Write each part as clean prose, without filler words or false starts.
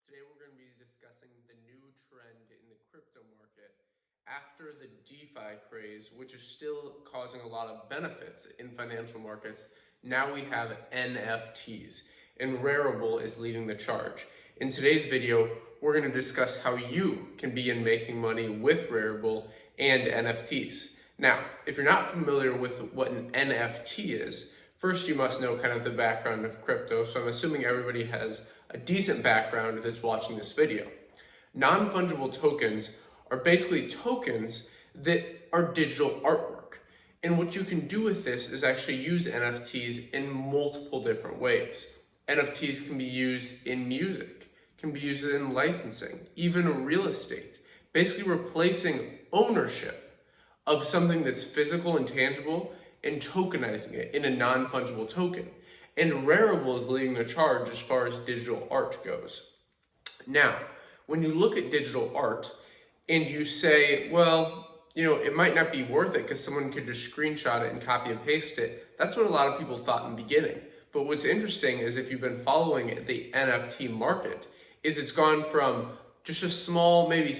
Today we're going to be discussing the new trend in the crypto market after the DeFi craze, which is still causing a lot of benefits in financial markets. Now we have NFTs, and Rarible is leading the charge. In today's video, we're going to discuss how you can begin making money with Rarible and NFTs. Now, if you're not familiar with what an NFT is, first you must know kind of the background of crypto, so I'm assuming everybody has a decent background that's watching this video. Non-fungible tokens are basically tokens that are digital artwork. And what you can do with this is actually use NFTs in multiple different ways. NFTs can be used in music, can be used in licensing, even real estate, basically replacing ownership of something that's physical and tangible and tokenizing it in a non-fungible token. And Rarible is leading the charge as far as digital art goes. Now, when you look at digital art and you say, well, it might not be worth it because someone could just screenshot it and copy and paste it. That's what a lot of people thought in the beginning. But what's interesting is if you've been following the NFT market, is it's gone from just a small, maybe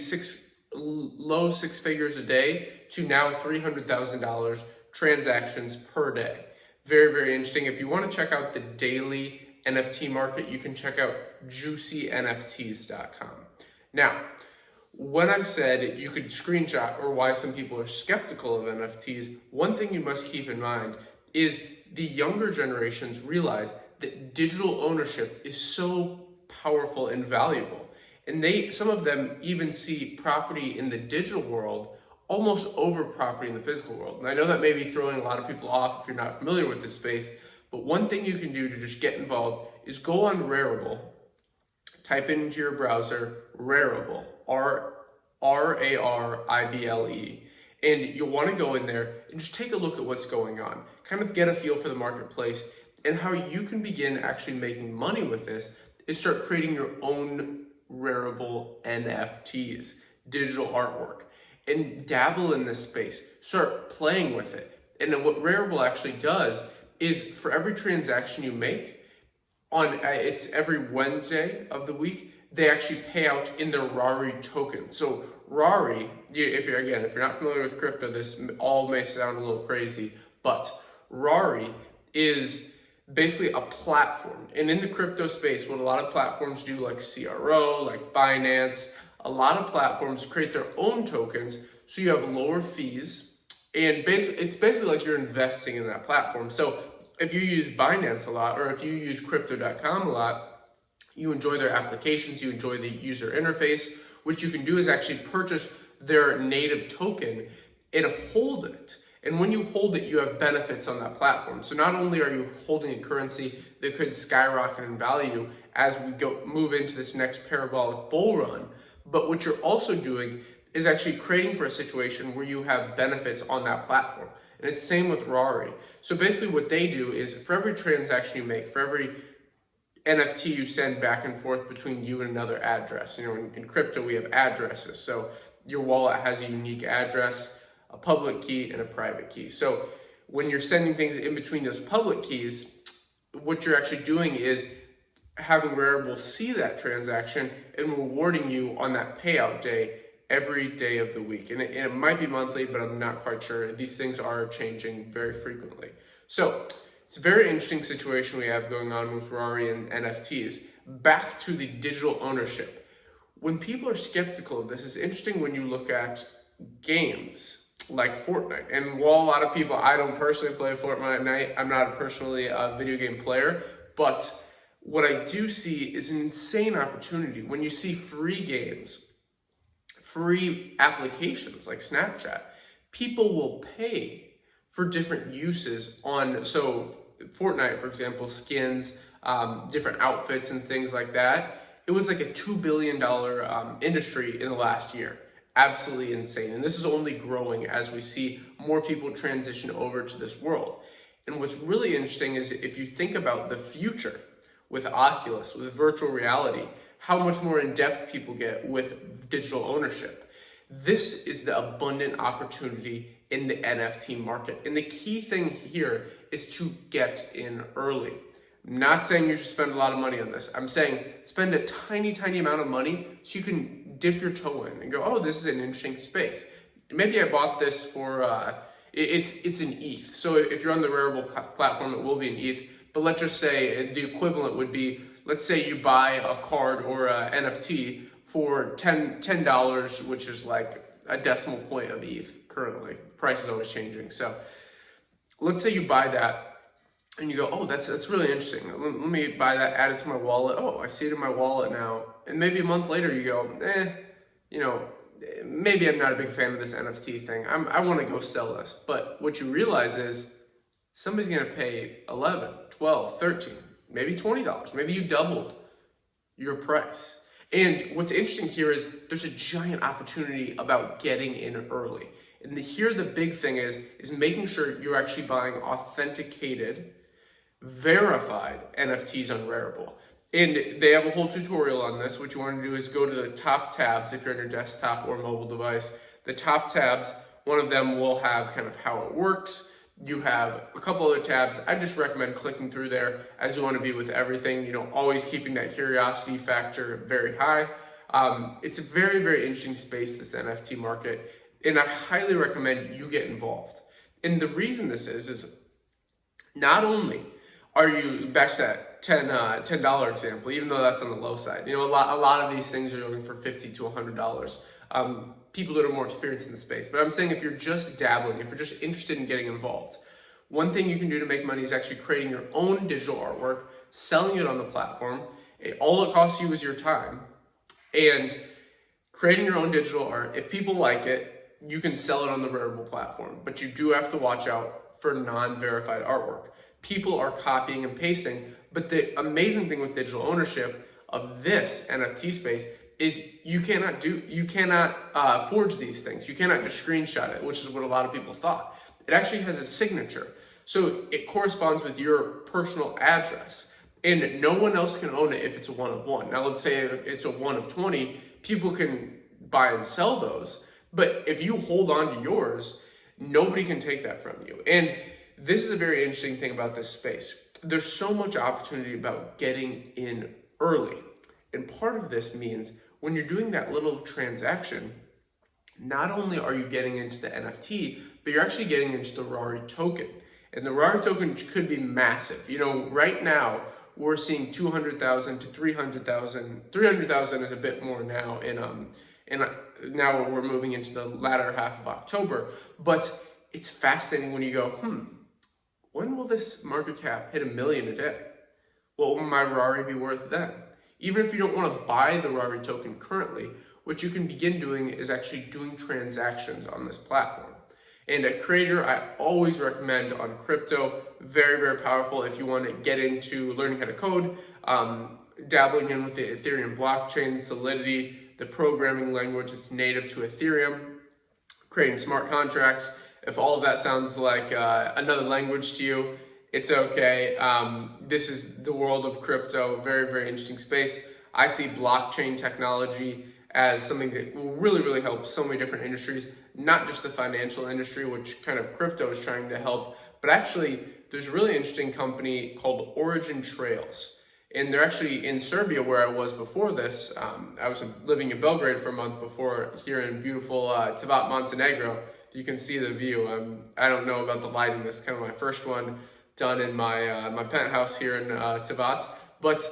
low six figures a day to now $300,000 transactions per day. Very, very interesting. If you want to check out the daily NFT market, you can check out juicynfts.com. Now, when I said you could screenshot or why some people are skeptical of NFTs, one thing you must keep in mind is the younger generations realize that digital ownership is so powerful and valuable. And some of them even see property in the digital world almost over property in the physical world. And I know that may be throwing a lot of people off if you're not familiar with this space, but one thing you can do to just get involved is go on Rarible, type into your browser, Rarible, R-A-R-I-B-L-E, and you'll want to go in there and just take a look at what's going on, kind of get a feel for the marketplace and how you can begin actually making money with this and start creating your own Rarible NFTs, digital artwork, and dabble in this space, start playing with it. And then what Rarible actually does is for every transaction you make, it's every Wednesday of the week, they actually pay out in the Rari token. So Rari, if you're not familiar with crypto, this all may sound a little crazy, but Rari is basically a platform. And in the crypto space, what a lot of platforms do, like CRO, like Binance, a lot of platforms create their own tokens, so you have lower fees, and it's basically like you're investing in that platform. So if you use Binance a lot, or if you use crypto.com a lot, you enjoy their applications, you enjoy the user interface. What you can do is actually purchase their native token and hold it. And when you hold it, you have benefits on that platform. So not only are you holding a currency that could skyrocket in value as we move into this next parabolic bull run, but what you're also doing is actually creating for a situation where you have benefits on that platform. And it's the same with Rari. So basically what they do is for every transaction you make, for every NFT you send back and forth between you and another address. In crypto, we have addresses. So your wallet has a unique address, a public key, and a private key. So when you're sending things in between those public keys, what you're actually doing is having Rarible see that transaction and rewarding you on that payout day every day of the week. And it might be monthly, but I'm not quite sure. These things are changing very frequently. So it's a very interesting situation we have going on with Rari and NFTs. Back to the digital ownership. When people are skeptical of this, it's interesting when you look at games like Fortnite. And while a lot of people, I don't personally play Fortnite, I'm not personally a video game player, but what I do see is an insane opportunity when you see free games, free applications like Snapchat. People will pay for different uses so Fortnite, for example, skins, different outfits and things like that. It was like a $2 billion industry in the last year. Absolutely insane. And this is only growing as we see more people transition over to this world. And what's really interesting is if you think about the future with Oculus, with virtual reality, how much more in-depth people get with digital ownership. This is the abundant opportunity in the NFT market. And the key thing here is to get in early. I'm not saying you should spend a lot of money on this. I'm saying spend a tiny, tiny amount of money so you can dip your toe in and go, oh, this is an interesting space. Maybe I bought this for, it's an ETH. So if you're on the Rarible platform, it will be an ETH. But let's just say the equivalent would be, let's say you buy a card or a NFT for $10, which is like a decimal point of ETH currently. Price is always changing. So let's say you buy that and you go, oh, that's really interesting. Let me buy that, add it to my wallet. Oh, I see it in my wallet now. And maybe a month later you go, you know, maybe I'm not a big fan of this NFT thing. I want to go sell this. But what you realize is somebody's going to pay 11, 12, 13, maybe $20. Maybe you doubled your price. And what's interesting here is there's a giant opportunity about getting in early. And here the big thing is making sure you're actually buying authenticated, verified NFTs on Rarible. And they have a whole tutorial on this. What you want to do is go to the top tabs if you're on your desktop or mobile device. The top tabs, one of them will have kind of how it works. You have a couple other tabs. I just recommend clicking through there as you want to be with everything, you know, always keeping that curiosity factor very high. It's a very, very interesting space, this NFT market, and I highly recommend you get involved. And the reason this is not only are you, back to that $10 example, even though that's on the low side, you know, a lot of these things are going for $50 to $100. People that are more experienced in the space. But I'm saying if you're just dabbling, if you're just interested in getting involved, one thing you can do to make money is actually creating your own digital artwork, selling it on the platform. All it costs you is your time, and creating your own digital art. If people like it, you can sell it on the Rarible platform, but you do have to watch out for non-verified artwork. People are copying and pasting, but the amazing thing with digital ownership of this NFT space is you cannot forge these things. You cannot just screenshot it, which is what a lot of people thought. It actually has a signature. So it corresponds with your personal address, and no one else can own it if it's a one of one. Now let's say it's a one of 20, people can buy and sell those, but if you hold on to yours, nobody can take that from you. And this is a very interesting thing about this space. There's so much opportunity about getting in early. And part of this means when you're doing that little transaction, not only are you getting into the NFT, but you're actually getting into the Rari token. And the Rari token could be massive. You know, right now, we're seeing 200,000 to 300,000. 300,000 is a bit more now, and now we're moving into the latter half of October. But it's fascinating when you go, when will this market cap hit $1 million a day? What will my Rari be worth then? Even if you don't want to buy the Rari token currently, what you can begin doing is actually doing transactions on this platform. And a creator, I always recommend on crypto, very, very powerful if you want to get into learning how to code, dabbling in with the Ethereum blockchain, Solidity, the programming language that's native to Ethereum, creating smart contracts. If all of that sounds like another language to you, it's okay. This is the world of crypto, very, very interesting space. I see blockchain technology as something that will really, really help so many different industries, not just the financial industry, which kind of crypto is trying to help, but actually there's a really interesting company called Origin Trails. And they're actually in Serbia, where I was before this. I was living in Belgrade for a month before, here in beautiful Tvat, Montenegro. You can see the view. I don't know about the lighting. This is kind of my first one done in my my penthouse here in Tvat. But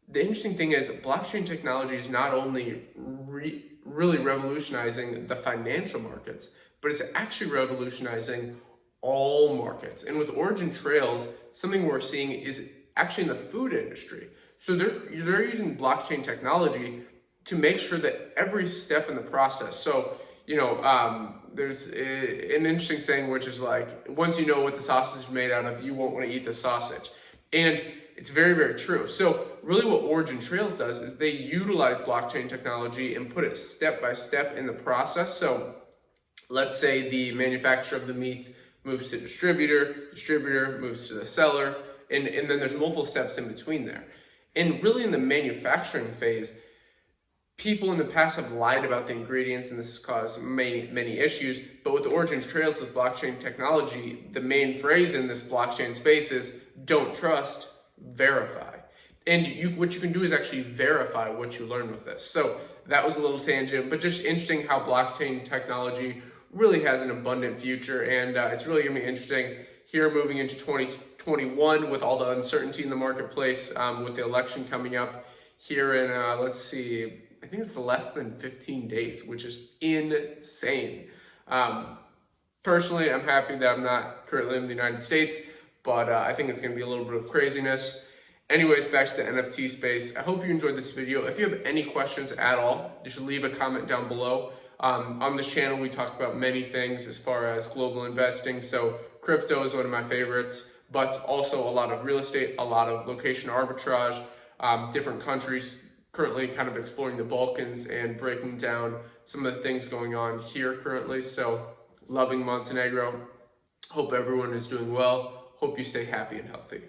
the interesting thing is blockchain technology is not only really revolutionizing the financial markets, but it's actually revolutionizing all markets. And with Origin Trails, something we're seeing is actually in the food industry. So they're using blockchain technology to make sure that every step in the process. So, you know, there's an interesting saying, which is like, once you know what the sausage is made out of, you won't want to eat the sausage. And it's very, very true. So really what Origin Trails does is they utilize blockchain technology and put it step by step in the process. So let's say the manufacturer of the meat moves to distributor moves to the seller, and then there's multiple steps in between there. And really in the manufacturing phase, people in the past have lied about the ingredients, and this has caused many issues. But with the Origin Trails with blockchain technology, the main phrase in this blockchain space is don't trust, verify. And what you can do is actually verify what you learn with this. So that was a little tangent, but just interesting how blockchain technology really has an abundant future. And it's really gonna be interesting here moving into 2021 with all the uncertainty in the marketplace, with the election coming up here in, let's see, I think it's less than 15 days, which is insane. Personally, I'm happy that I'm not currently in the United States, but I think it's gonna be a little bit of craziness. Anyways, back to the NFT space. I hope you enjoyed this video. If you have any questions at all, you should leave a comment down below. On this channel, we talk about many things as far as global investing. So crypto is one of my favorites, but also a lot of real estate, a lot of location arbitrage, different countries, currently kind of exploring the Balkans and breaking down some of the things going on here currently. So loving Montenegro. Hope everyone is doing well. Hope you stay happy and healthy.